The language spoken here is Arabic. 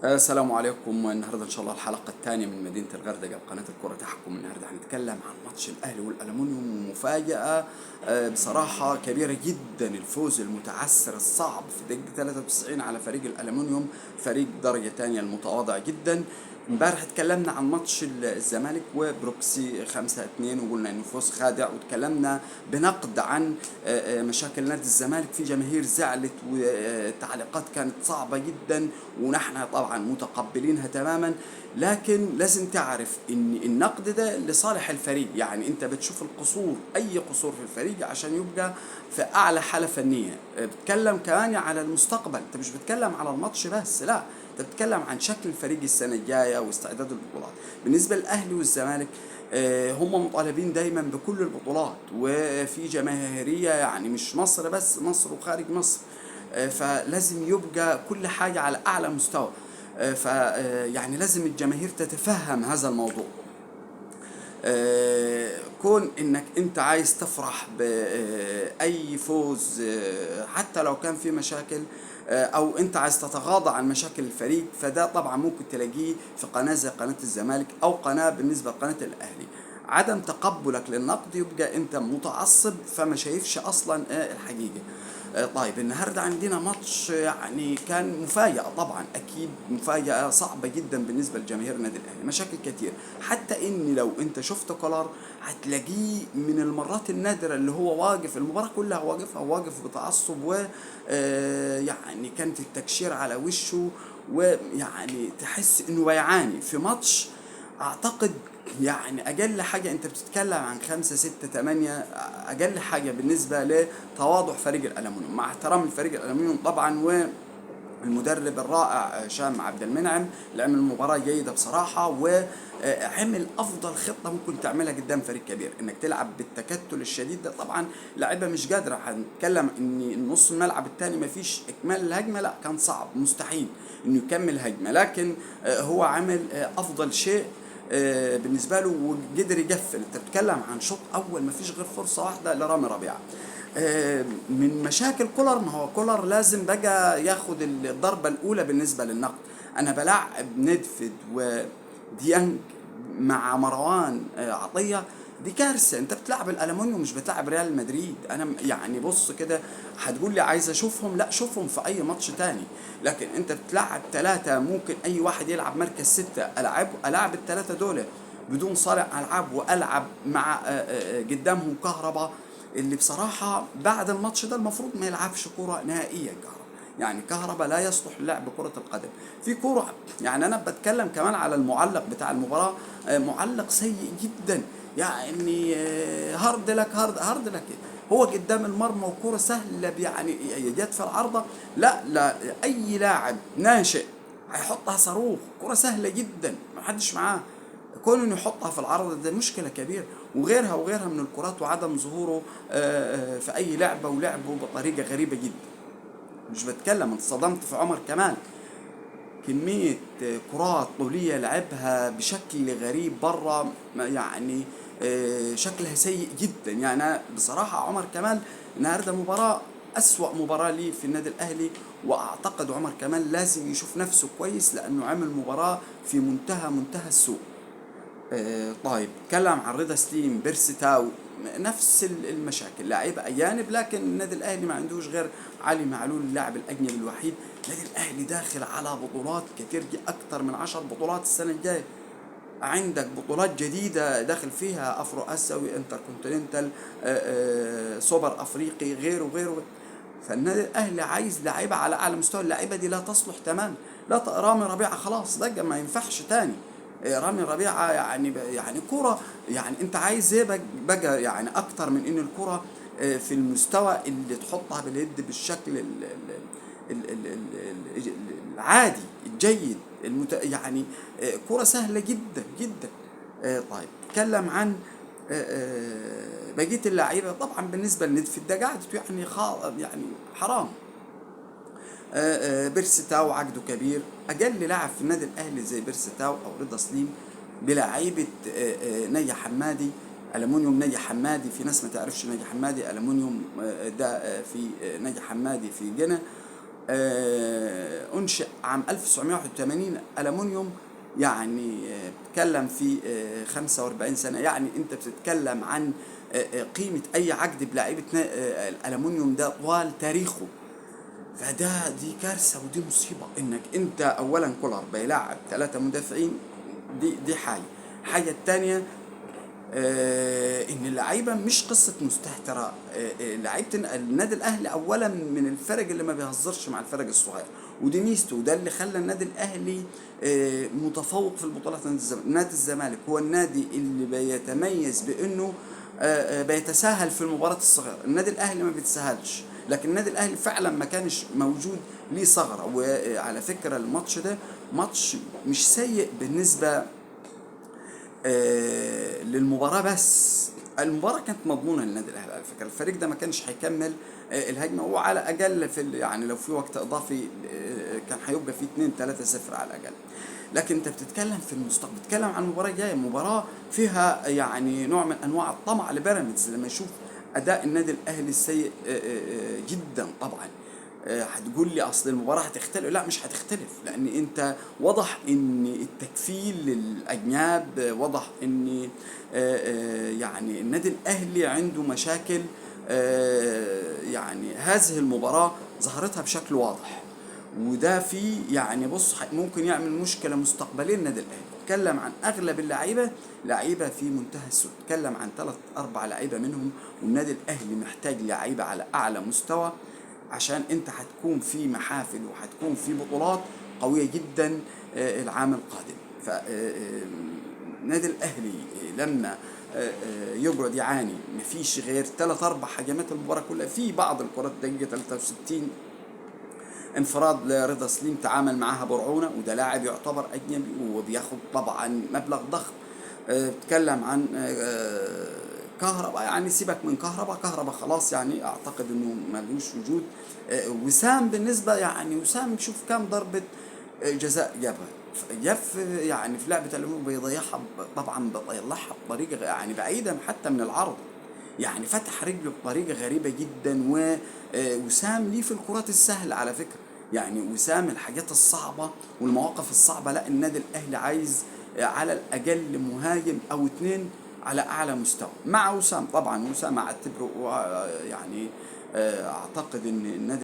السلام عليكم. النهارده ان شاء الله الحلقه الثانيه من مدينه الغردقه بقناه الكره تحكم. النهارده هنتكلم عن ماتش الاهلي والالومنيوم ومفاجاه بصراحه كبيره جدا. الفوز المتعثر الصعب في دقيقه 93 على فريق الالومنيوم، فريق درجه ثانيه المتواضع جدا. امبارح اتكلمنا عن ماتش الزمالك وبروكسي 5-2 وقلنا انه فوز خادع، واتكلمنا بنقد عن مشاكل نادي الزمالك. في جماهير زعلت والتعليقات كانت صعبة جدا، ونحن طبعا متقبلينها تماما. لكن لازم تعرف ان النقد ده لصالح الفريق، يعني انت بتشوف القصور، اي قصور في الفريق عشان يبقى في اعلى حالة فنية. بتتكلم كمان على المستقبل، انت مش بتتكلم على الماتش بس، لا، انت بتتكلم عن شكل الفريق السنة الجاية واستعداد البطولات. بالنسبة للاهلي والزمالك هم مطالبين دايما بكل البطولات، وفي جماهيرية يعني مش مصر بس، مصر وخارج مصر. فلازم يبقى كل حاجة على أعلى مستوى. يعني لازم الجماهير تتفهم هذا الموضوع. كون انك انت عايز تفرح باي فوز، حتى لو كان في مشاكل، او انت عايز تتغاضى عن مشاكل الفريق، فده طبعا ممكن تلاقيه في قناة زي قناة الزمالك او قناة بالنسبة لقناة الاهلي. عدم تقبلك للنقد يبقى انت متعصب، فما شايفش اصلا الحقيقة. طيب النهارده عندنا ماتش يعني كان مفاجأة، طبعا أكيد مفاجأة صعبة جدا بالنسبة لجماهير النادي الأهلي. مشاكل كتير، حتى إن لو أنت شفت كولر هتلاقيه من المرات النادرة اللي هو واقف المباراة كلها واقفها، واقف بتعصب، و يعني كانت التكشير على وشه، ويعني تحس إنه بيعاني في ماتش. اعتقد يعني اقل حاجة انت بتتكلم عن 5 6 8، اقل حاجة بالنسبة لتواضع فريق الالومنيوم، مع احترام الفريق الالومنيوم طبعا. والمدرب الرائع هشام عبد المنعم اللي عمل مباراة جيدة بصراحة، وعمل افضل خطة ممكن تعملها قدام فريق كبير، انك تلعب بالتكتل الشديد ده. طبعا لعيبة مش قادرة، هنتكلم ان نص الملعب الثاني ما فيش اكمال الهجمة، لا كان صعب مستحيل انه يكمل هجمة. لكن هو عمل افضل شيء بالنسبه له، وقدر يقفل. انت بتتكلم عن شوط اول ما فيش غير فرصه واحده لرامي ربيعه. من مشاكل كولر، ما هو كولر لازم بقى ياخد الضربه الاولى بالنسبه للنقد. انا بلاعب ندفد وديانج مع مروان عطيه، دي كارثه. انت بتلعب الالومنيوم مش بتلعب ريال مدريد. انا يعني بص كده، هتقول لي عايز اشوفهم، لا شوفهم في اي ماتش تاني. لكن انت بتلعب ثلاثة، ممكن اي واحد يلعب مركز 6، العب الثلاثة دول بدون صانع العاب، والعب مع قدامهم كهربا، اللي بصراحة بعد الماتش ده المفروض ما يلعبش كرة نهائيا. كهربا يعني كهربا لا يصلح للعب كرة القدم. في كرة، يعني أنا بتكلم كمان على المعلق بتاع المباراة، معلق سيء جدا. يعني هارد لك، هارد لك. هو قدام المرمى وكرة سهلة، يعني جت في العارضة. لا لا، أي لاعب ناشئ هيحطها صاروخ، كرة سهلة جدا ما حدش معاه. كون انه يحطها في العرض ده مشكله كبيره، وغيرها وغيرها من الكرات، وعدم ظهوره في اي لعبه، ولعبه بطريقه غريبه جدا. مش بتكلم، انت صدمت في عمر كمال، كميه كرات طوليه لعبها بشكل غريب بره، يعني شكلها سيء جدا. يعني أنا بصراحه عمر كمال النهارده مباراه، أسوأ مباراة لي في النادي الأهلي. وأعتقد عمر كمال لازم يشوف نفسه كويس، لأنه عمل مباراة في منتهى السوء. طيب اتكلم عن رضا سليم، بيرسي تاو، نفس المشاكل، لاعيبه اجانب. لكن النادي الاهلي ما عندوش غير علي معلول، اللاعب الاجنبي الوحيد. النادي الاهلي داخل على بطولات كتير، اكتر من 10 بطولات السنه الجايه. عندك بطولات جديدة داخل فيها، أفرو آسيوي، انتر كونتيننتال، سوبر أفريقي، غيره غيره. فالنادي الأهلي عايز لعيبة على أعلى مستوى. اللعيبة دي لا تصلح تمام. لا رامي ربيعة خلاص ده ما ينفعش تاني. رامي ربيعة يعني يعني كرة، يعني أنت عايز إيه بقى يعني أكتر من إن الكرة في المستوى اللي تحطها باليد بالشكل العادي الجيد يعني كرة سهلة جدا جدا. طيب اتكلم عن بقية اللعيبة. طبعا بالنسبة لندفيد ده قعدت يعني يعني حرام. بيرسي تاو عقده كبير، اقل لاعب في النادي الاهلي زي بيرسي تاو او رضا سليم بلعيبه نجي حمادي، الومنيوم نجي حمادي. في ناس ما تعرفش نجي حمادي، الومنيوم ده في نجي حمادي في جنة. أنشئ عام 1981 ألمنيوم، يعني بتتكلم في 45 سنة. يعني أنت بتتكلم عن قيمة أي عقد بلاعيبة الألمنيوم ده طوال تاريخه. دي كارثة ودي مصيبة، إنك أنت أولا كولر بيلعب ثلاثة مدافعين. دي حاجة التانية، ان اللعيبه مش قصه مستهتره. لعيبه النادي الاهلي اولا من الفرق اللي ما بيهزرش مع الفرق الصغيره، ودي ميزته، وده اللي خلى النادي الاهلي متفوق في البطولات. نادي الزمالك هو النادي اللي بيتميز بانه بيتساهل في المباراه الصغيره. النادي الاهلي ما بيتساهلش، لكن النادي الاهلي فعلا ما كانش موجود ليه ثغره. وعلى فكره الماتش ده ماتش مش سيء بالنسبه للمباراة، بس المباراة كانت مضمونة للنادي الأهلي. على فكرة الفريق ده ما كانش هيكمل الهجمة، وعلى أقل يعني لو في وقت إضافي كان هيبقى في 2-3-0 على الأقل. لكن أنت بتتكلم في المستقبل، بتتكلم عن مباراة جاية، مباراة فيها يعني نوع من أنواع الطمع لبيراميدز لما يشوف أداء النادي الأهلي السيء جدا. طبعا هتقول لي اصل المباراه هتختلف، لا مش هتختلف، لان انت واضح ان التكفيل للاجناب، واضح ان يعني النادي الاهلي عنده مشاكل. يعني هذه المباراه ظهرتها بشكل واضح، وده في يعني بص ممكن يعمل مشكله مستقبليه للنادي الاهلي. اتكلم عن اغلب اللعيبه، لعيبه في منتهى السوء، اتكلم عن 3-4 لعيبه منهم، والنادي الاهلي محتاج لعيبه على اعلى مستوى عشان انت هتكون في محافل وهتكون في بطولات قوية جدا العام القادم. فالنادي الاهلي لما يقعد يعاني مفيش غير 3-4 هجمات المباراة كلها، في بعض الكرات دقيقة 63 انفراد لرضا سليم تعامل معاها برعونة، وده لاعب يعتبر أجنبي وبياخد طبعا مبلغ ضخم. بتكلم عن كهرباء، يعني سيبك من كهرباء خلاص، يعني اعتقد انه ملوش وجود. وسام بالنسبه، يعني وسام شوف كام ضربه جزاء جابها، يعني في لعبه الامم بيضيعها، طبعا بيضيعها بطريقه يعني بعيده حتى من العرض، يعني فتح رجله بطريقه غريبه جدا. وسام ليه في الكرات السهله على فكره، يعني وسام الحاجات الصعبه والمواقف الصعبه لا، النادي الاهلي عايز على الاقل مهاجم او اتنين على اعلى مستوى مع وسام. طبعا وسام اعتبره يعني اعتقد ان النادي